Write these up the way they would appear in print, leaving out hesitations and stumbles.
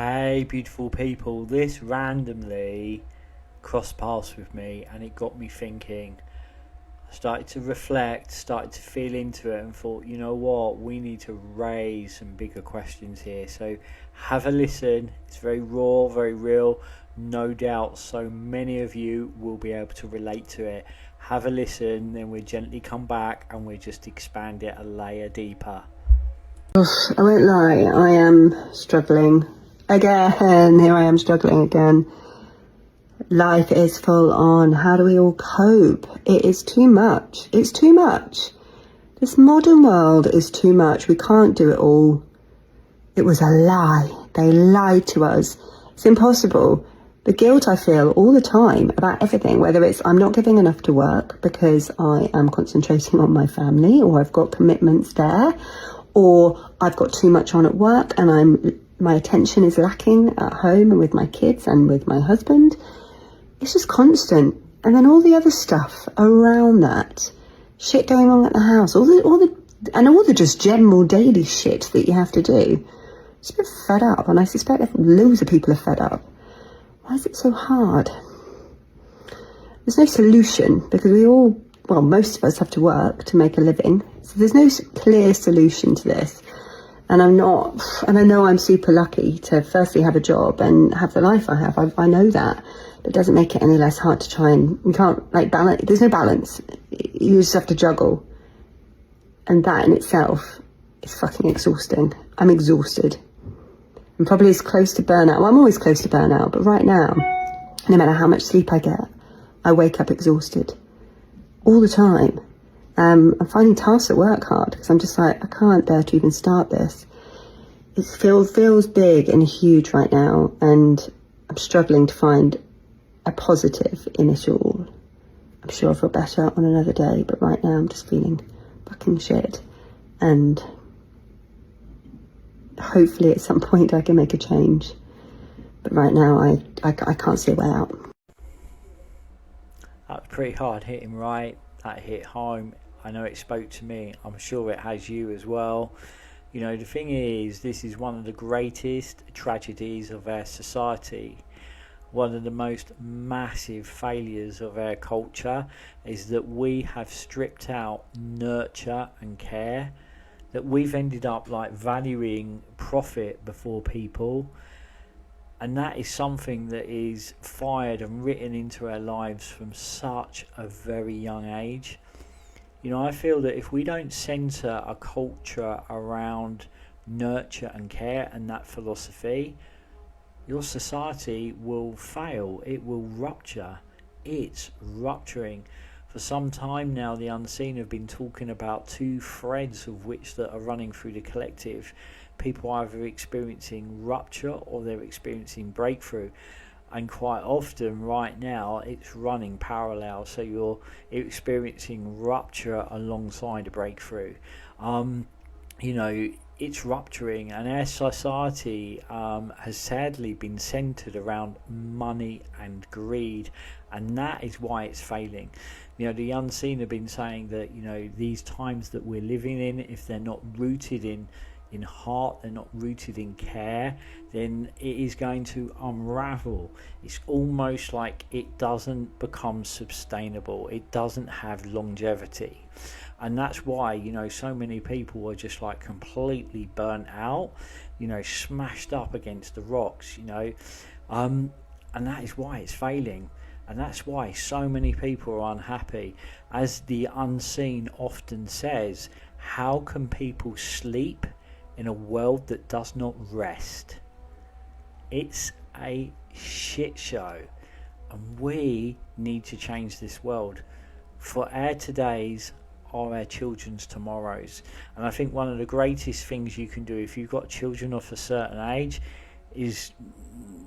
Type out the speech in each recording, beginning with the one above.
Hey, beautiful people, this randomly crossed paths with me and it got me thinking. I started to reflect, started to feel into it and thought, you know what, we need to raise some bigger questions here. So have a listen. It's very raw, very real. No doubt so many of you will be able to relate to it. Have a listen, then we'll gently come back and we'll just expand it a layer deeper. I won't lie, I am struggling again. Here I am struggling again. Life is full on. How do we all cope? It is too much. It's too much. This modern world is too much. We can't do it all. It was a lie. They lied to us. It's impossible. The guilt I feel all the time about everything, whether it's I'm not giving enough to work because I am concentrating on my family, or I've got commitments there, or I've got too much on at work and my attention is lacking at home and with my kids and with my husband. It's just constant. And then all the other stuff around that, shit going on at the house, all the just general daily shit that you have to do. Just a bit fed up, and I suspect that loads of people are fed up. Why is it so hard? There's no solution because most of us have to work to make a living. So there's no clear solution to this. And I know I'm super lucky to firstly have a job and have the life I have. I know that. But it doesn't make it any less hard to try and, you can't balance. There's no balance. You just have to juggle. And that in itself is fucking exhausting. I'm exhausted. I'm probably as close to burnout. Well, I'm always close to burnout, but right now, no matter how much sleep I get, I wake up exhausted. All the time. I'm finding tasks at work hard because I'm just like, I can't bear to even start this. It feels big and huge right now, and I'm struggling to find a positive in it all. I'm sure I'll feel better on another day, but right now I'm just feeling fucking shit. And hopefully at some point I can make a change. But right now I can't see a way out. That was pretty hard hitting, right? That hit home. I know it spoke to me. I'm sure it has you as well. You know, the thing is, this is one of the greatest tragedies of our society. One of the most massive failures of our culture is that we have stripped out nurture and care, that we've ended up valuing profit before people. And that is something that is fired and written into our lives from such a very young age. You know, I feel that if we don't centre a culture around nurture and care and that philosophy, your society will fail. It will rupture. It's rupturing. For some time now, the unseen have been talking about two threads of which that are running through the collective. People are either experiencing rupture or they're experiencing breakthrough. And quite often right now it's running parallel, so you're experiencing rupture alongside a breakthrough. It's rupturing, and our society has sadly been centered around money and greed, and that is why it's failing. You know, the unseen have been saying that, you know, these times that we're living in, if they're not rooted in heart, they're not rooted in care, then it is going to unravel. It's almost like it doesn't become sustainable. It doesn't have longevity. And that's why, you know, so many people are just completely burnt out, you know, smashed up against the rocks, you know, and that is why it's failing. And that's why so many people are unhappy. As the unseen often says, how can people sleep in a world that does not rest? It's a shit show, and we need to change this world. For our todays are our children's tomorrows. And I think one of the greatest things you can do if you've got children of a certain age is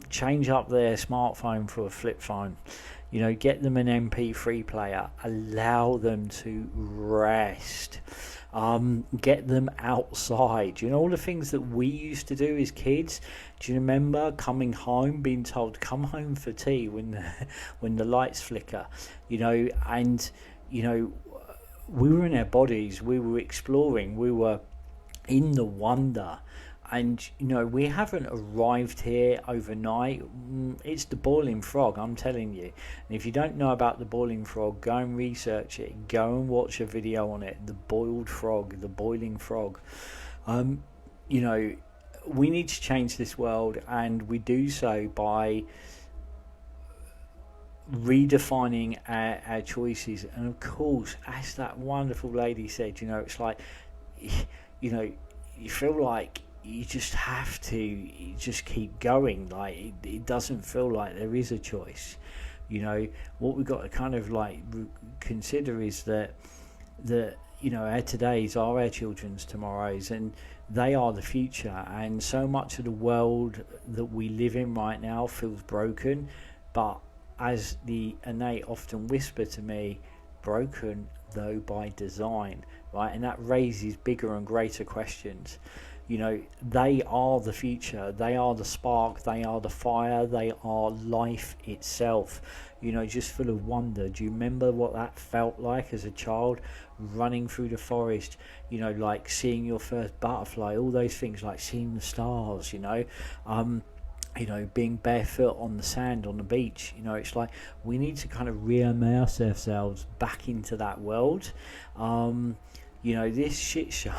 change up their smartphone for a flip phone. You know, get them an MP3 player, allow them to rest, get them outside. You know, all the things that we used to do as kids. Do you remember coming home, being told, come home for tea when the lights flicker? You know, and, you know, we were in our bodies, we were exploring, we were in the wonder. And we haven't arrived here overnight. It's the boiling frog, I'm telling you. And if you don't know about the boiling frog, go and research it. Go and watch a video on it. The boiled frog, the boiling frog. We need to change this world, and we do so by redefining our choices. And of course, as that wonderful lady said, it's like, you feel like you just have to just keep going. Like it doesn't feel like there is a choice. What we've got to kind of like consider is that our todays are our children's tomorrows, and they are the future. And so much of the world that we live in right now feels broken, but as the innate often whisper to me, broken though by design, right? And that raises bigger and greater questions. They are the future, they are the spark, they are the fire, they are life itself, just full of wonder. Do you remember what that felt like as a child, running through the forest, like seeing your first butterfly, all those things, like seeing the stars, being barefoot on the sand on the beach? It's like we need to kind of re-immerse ourselves back into that world. This shit show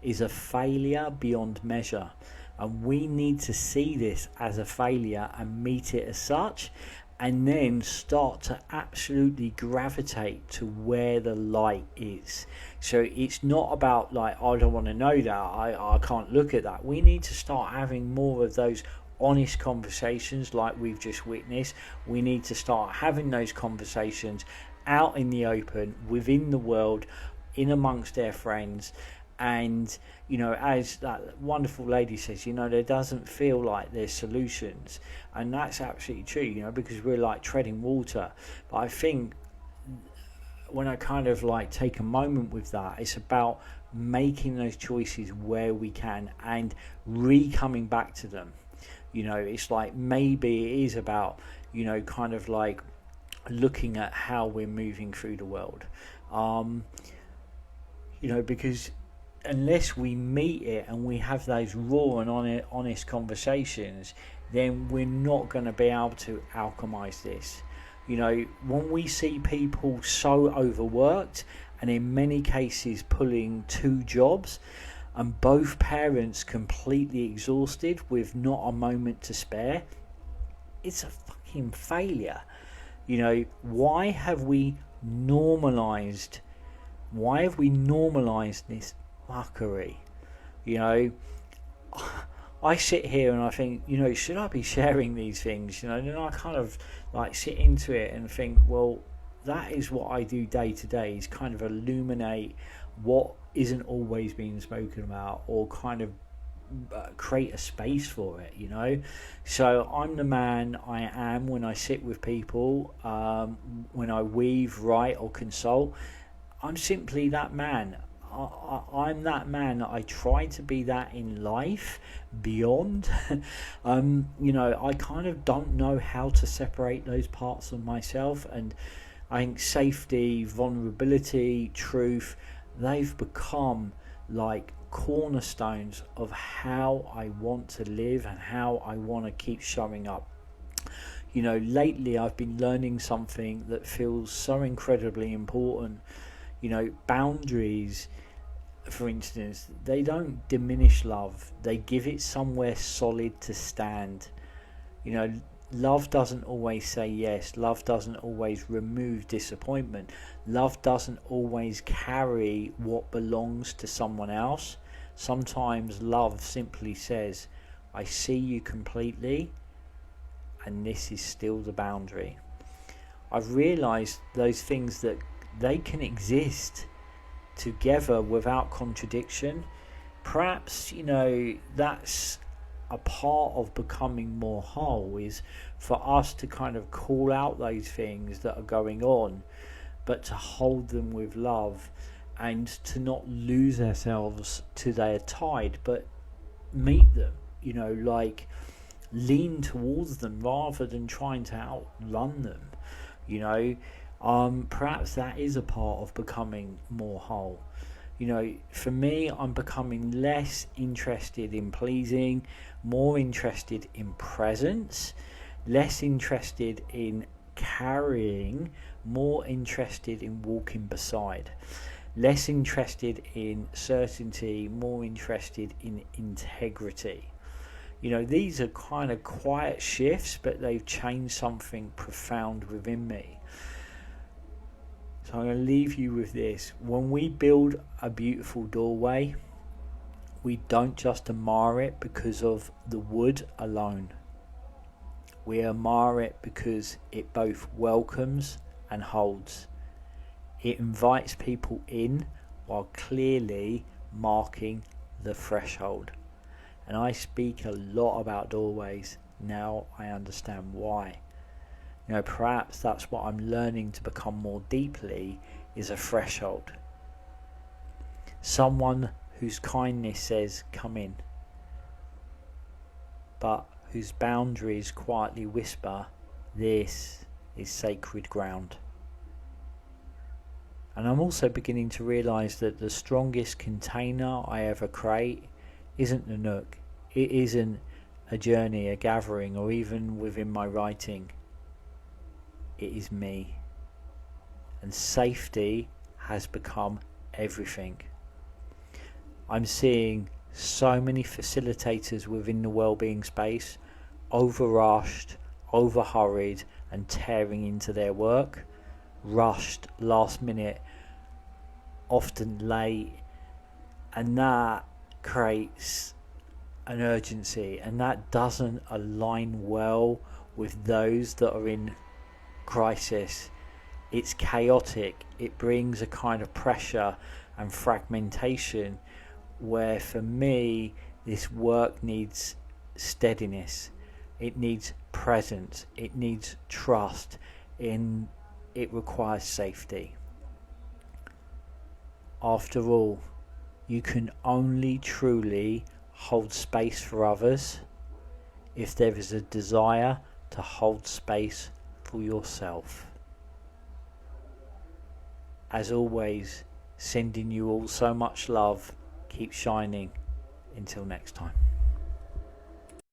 is a failure beyond measure, and we need to see this as a failure and meet it as such, and then start to absolutely gravitate to where the light is. So it's not about like, I don't want to know that, I can't look at that. We need to start having more of those honest conversations like we've just witnessed. We need to start having those conversations out in the open, within the world, in amongst their friends. And as that wonderful lady says, there doesn't feel like there's solutions, and that's absolutely true, because we're like treading water. But I think when I kind of like take a moment with that, it's about making those choices where we can and coming back to them. It's like maybe it is about kind of like looking at how we're moving through the world, because unless we meet it and we have those raw and honest conversations, then we're not going to be able to alchemize this. When we see people so overworked, and in many cases pulling 2 jobs, and both parents completely exhausted with not a moment to spare, it's a fucking failure. Why have we normalized this fuckery? I sit here and I think, should I be sharing these things? And then I kind of like sit into it and think, well, that is what I do day to day, is kind of illuminate what isn't always being spoken about, or kind of create a space for it. So I'm the man I am when I sit with people, when I weave, write or consult. I'm simply that man. I'm that man. I try to be that in life, beyond. I kind of don't know how to separate those parts of myself, and I think safety, vulnerability, truth, they've become like cornerstones of how I want to live and how I want to keep showing up. Lately I've been learning something that feels so incredibly important. Boundaries, for instance, they don't diminish love, they give it somewhere solid to stand. Love doesn't always say yes, love doesn't always remove disappointment, love doesn't always carry what belongs to someone else. Sometimes love simply says, I see you completely, and this is still the boundary. I've realised those things, that they can exist together without contradiction. Perhaps that's a part of becoming more whole, is for us to kind of call out those things that are going on, but to hold them with love, and to not lose ourselves to their tide, but meet them, like lean towards them rather than trying to outrun them. Perhaps that is a part of becoming more whole. You know, for me, I'm becoming less interested in pleasing, more interested in presence, less interested in carrying, more interested in walking beside, less interested in certainty, more interested in integrity. You know, these are kind of quiet shifts, but they've changed something profound within me. So I'm going to leave you with this. When we build a beautiful doorway, we don't just admire it because of the wood alone. We admire it because it both welcomes and holds. It invites people in while clearly marking the threshold. And I speak a lot about doorways. Now I understand why. You know, perhaps that's what I'm learning to become more deeply, is a threshold. Someone whose kindness says, come in, but whose boundaries quietly whisper, this is sacred ground. And I'm also beginning to realise that the strongest container I ever create isn't the nook. It isn't a journey, a gathering, or even within my writing. It is me. And safety has become everything. I'm seeing so many facilitators within the wellbeing space overrushed, overhurried, and tearing into their work. Rushed, last minute, often late, and that creates an urgency, and that doesn't align well with those that are in crisis. It's chaotic. It brings a kind of pressure and fragmentation where, for me, this work needs steadiness, it needs presence, it needs trust, and it requires safety. After all, you can only truly hold space for others if there is a desire to hold space for yourself. As always, sending you all so much love. Keep shining. Until next time.